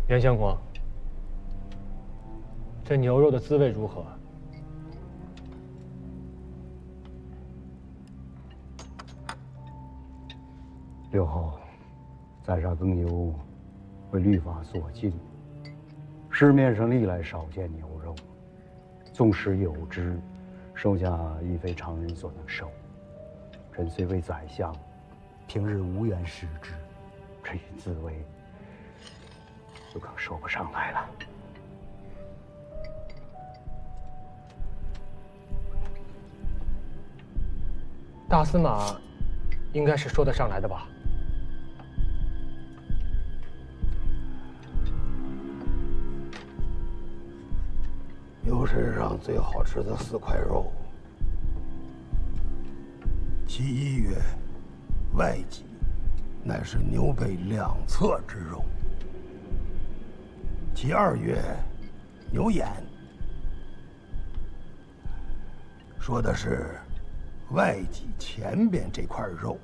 袁相公，这牛肉的滋味如何？刘侯，在下耕牛为律法所禁，市面上历来少见牛肉，纵使有之，售价亦非常人所能受。臣虽为宰相，平日无缘食之，这一滋味就更说不上来了。大司马应该是说得上来的吧？牛身上最好吃的4块肉，其一曰外脊，乃是牛背两侧之肉；其二曰牛眼，说的是外脊前边这块肉，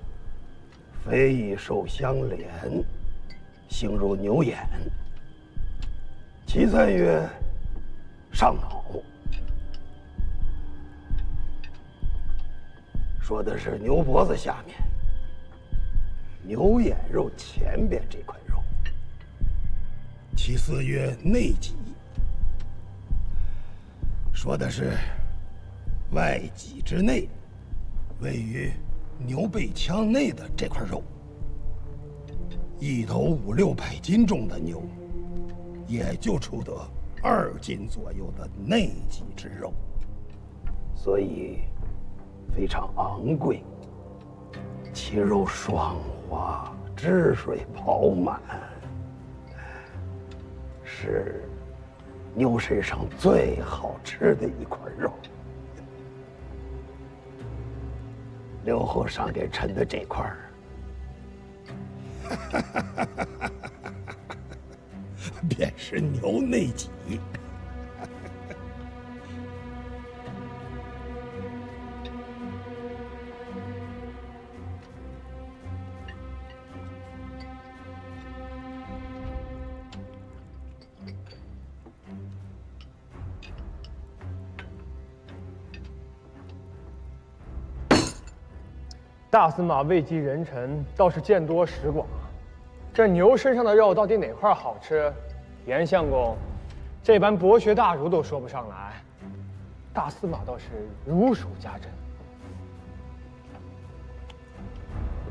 非以受相连，形如牛眼；其三曰上脑，说的是牛脖子下面牛眼肉前边这块肉；其四曰内脊，说的是外脊之内，位于牛背腔内的这块肉。一头5、600斤重的牛，也就出得2斤左右的内脊之肉，所以非常昂贵。其肉爽滑，汁水饱满，是牛身上最好吃的一块肉。刘侯赏给臣的这块便是牛内脊。大司马位极人臣，倒是见多识广啊。这牛身上的肉到底哪块好吃？袁相公，这般博学大儒都说不上来，大司马倒是如数家珍。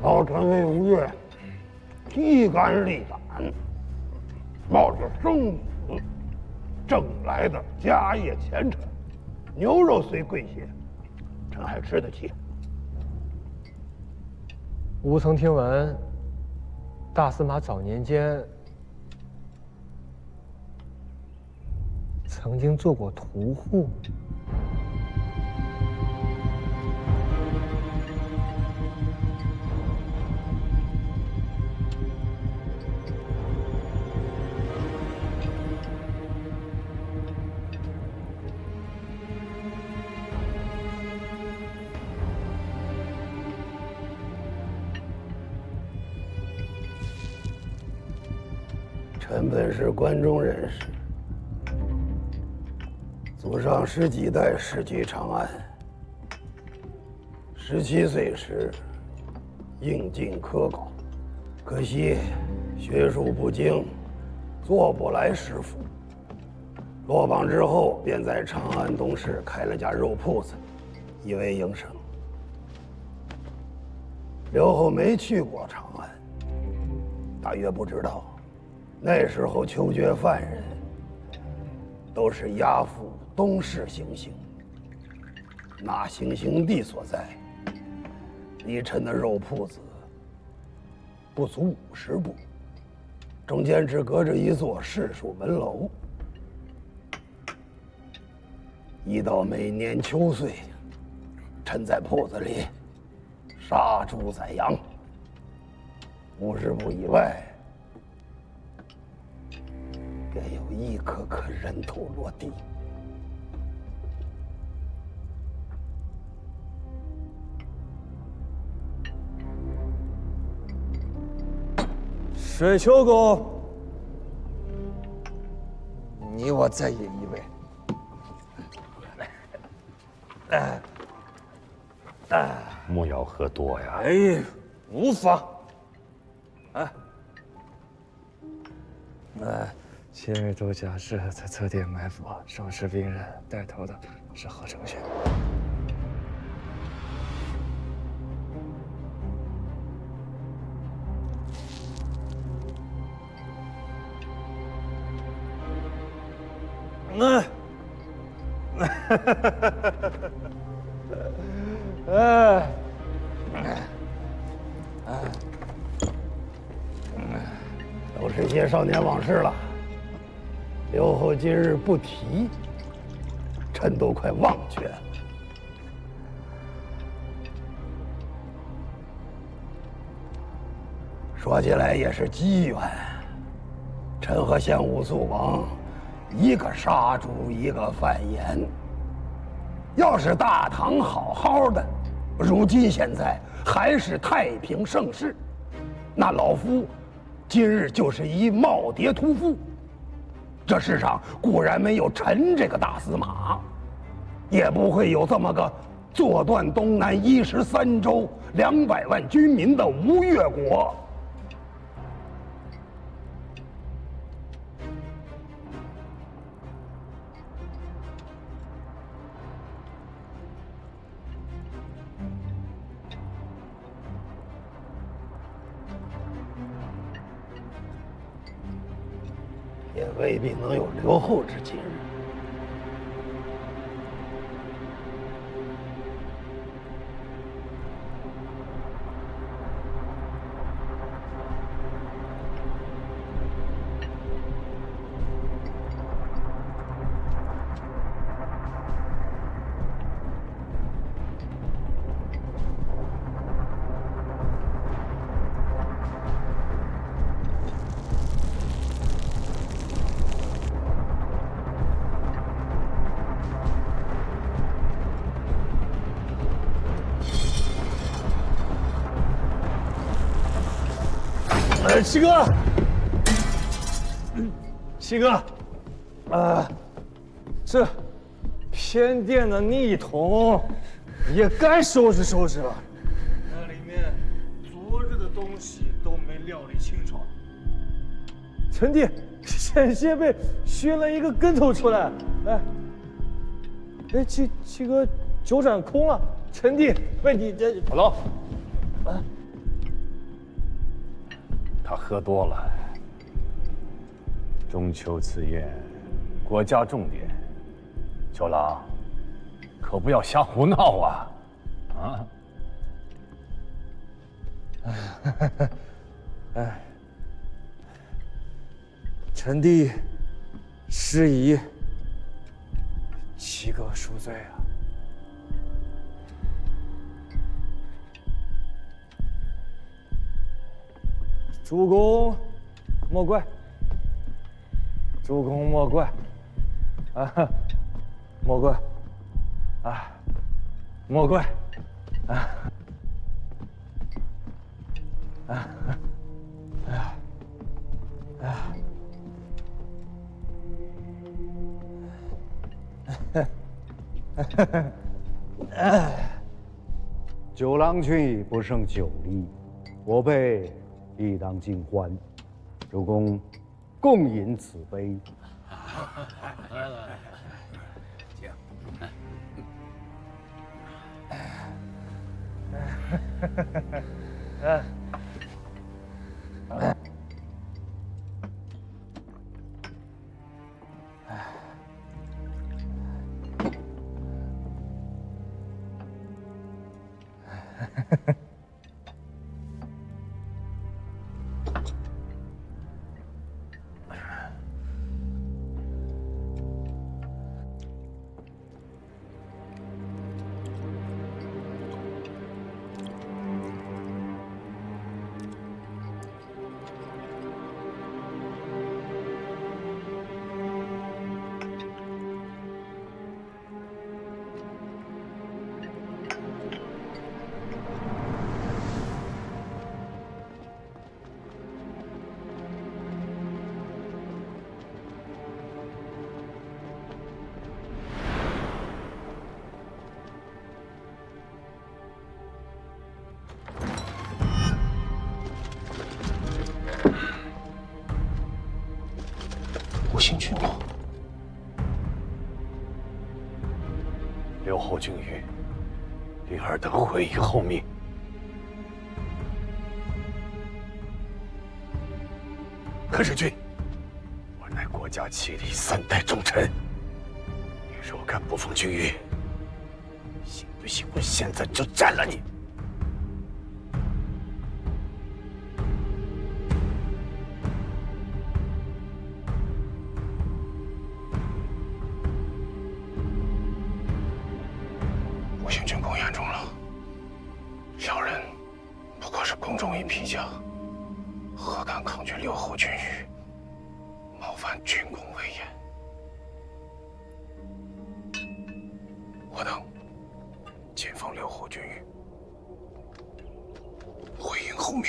老臣为吴越披肝沥胆，冒着生死挣来的家业前程，牛肉虽贵些，臣还吃得起。吾曾听闻，大司马早年间曾经做过屠户。臣本是关中人士，祖上10几代世居长安。17岁时应进科考，可惜学术不精，做不来师傅。落榜之后，便在长安东市开了家肉铺子，以为营生。刘后没去过长安，大约不知道。那时候囚绝犯人都是押赴东市行刑，那行刑地所在，离臣的肉铺子不足50步，中间只隔着一座市属门楼。一到每年秋岁，臣在铺子里杀猪宰羊，50步以外便有一颗颗人头落地。水丘公，你我再饮一杯。莫要喝多呀！哎，无妨。前日周甲士在侧殿埋伏，收拾兵刃，带头的是何承轩。都是些少年往事了。刘后今日不提，臣都快忘却了。说起来也是机缘，臣和献武肃王，一个杀猪，一个贩盐。要是大唐好好的，如今现在还是太平盛世，那老夫今日就是一耄耋屠夫。这世上固然没有臣这个大司马，也不会有这么个坐断东南13州200万军民的吴越国。也未必能有刘后之今日。七哥，七哥，这偏殿的逆桶也该收拾收拾了。那里面昨日的东西都没料理清楚。臣弟险些被熏了一个跟头出来。七哥酒盏空了，臣弟为你这好了。他喝多了。中秋此夜，国家重典，九郎，可不要瞎胡闹啊！臣弟失仪，七哥恕罪啊！主公莫怪，主公莫怪，莫怪，莫怪，九郎去不胜酒力，我辈亦当尽欢。主公，共饮此杯。兴趣吗？刘侯君与，令尔等悔以后命。何使君，我乃国家7里3代重臣，你若敢不奉君谕，信不信我现在就斩了你？吴兴君公言重了，小人不过是宫中一皮匠，何敢抗拒刘侯君谕，冒犯军功威严？我等谨奉刘侯君谕，回应后命。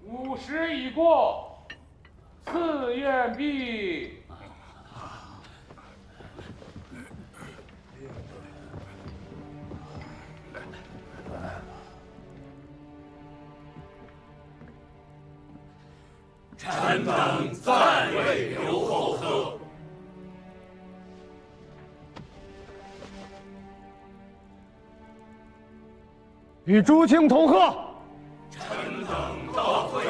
午时已过，赐宴毕。臣等暂为刘后喝。与朱清同贺。臣等告退。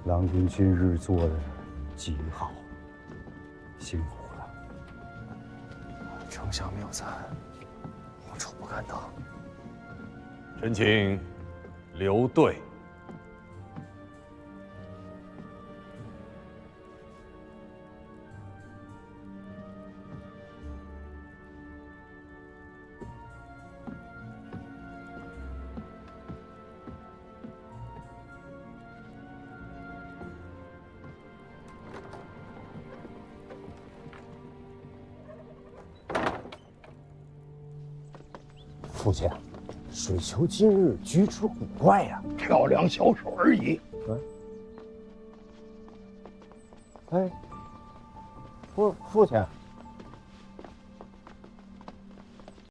郎君今日做的极好，辛苦了。丞相谬赞，无处不敢当。臣请留队。父亲，水球今日举止古怪呀！跳梁小手而已。哎，父亲。